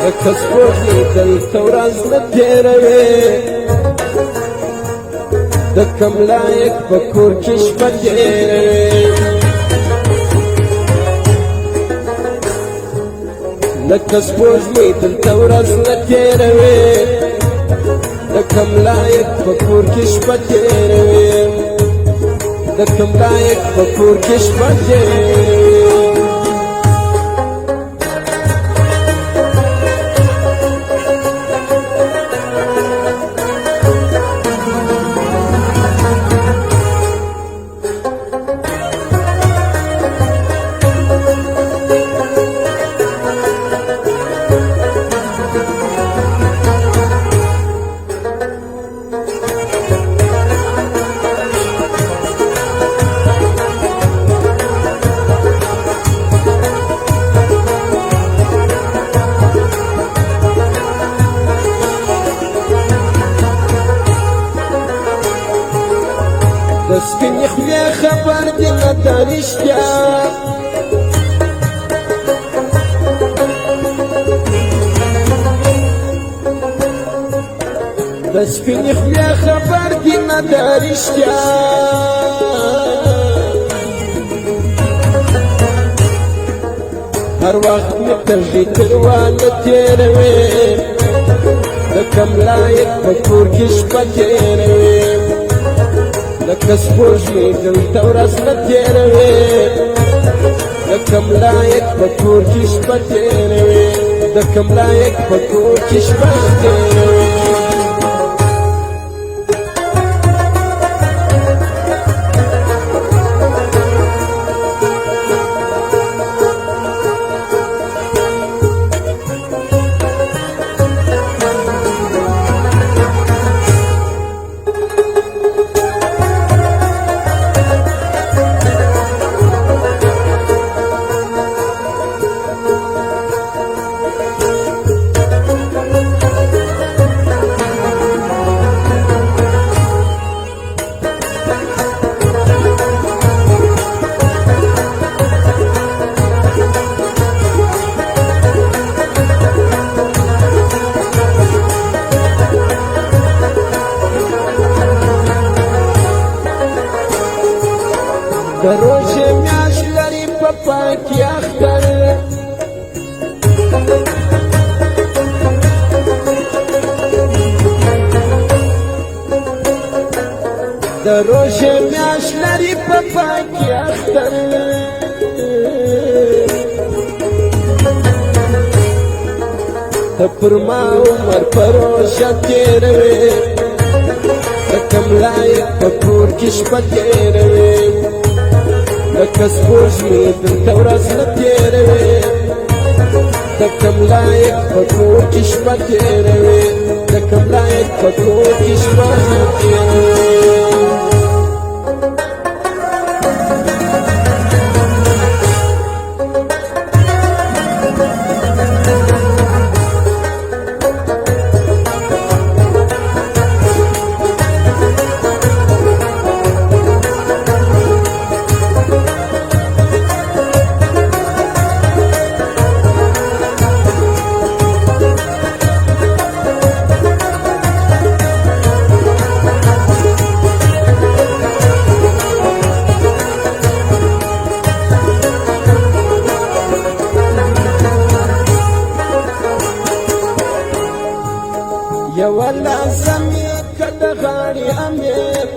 لکه سپوږمۍ دلته ورځ نه تېروې د کم لایق په کور کې شپه تېروې لکه سپوږمۍ دلته ورځ نه تېروې د کم لایق په کور کې شپه تېروې د کم لایق په کور کې شپه تېروې د سپینې خولې خبر دې نه دا رښتیا د سپینې خولې خبر دې نه دا رښتیا هر وخت مې تږي تروانه تېروې د کم لایق په کور کې شپه تېروې لکه سپوږمۍ دلته ورځ نه تېروې د کم لایق په کور کې شپه تېروې د کم لایق په کور کې شپه تېروې د روژې میاشت لري په پای کې اختر د روژې میاشت لري په پای کې اختر ته پر ما عمر په روژه تېروې د کم لایق په کور کې شپه تېروې لکه سپوږمۍ دلته ورځ نه تېروې د کم لایق په کور کې شپه تېروې د کم لایق په کور کې شپه تېروې یو لازم که د غاړې امیر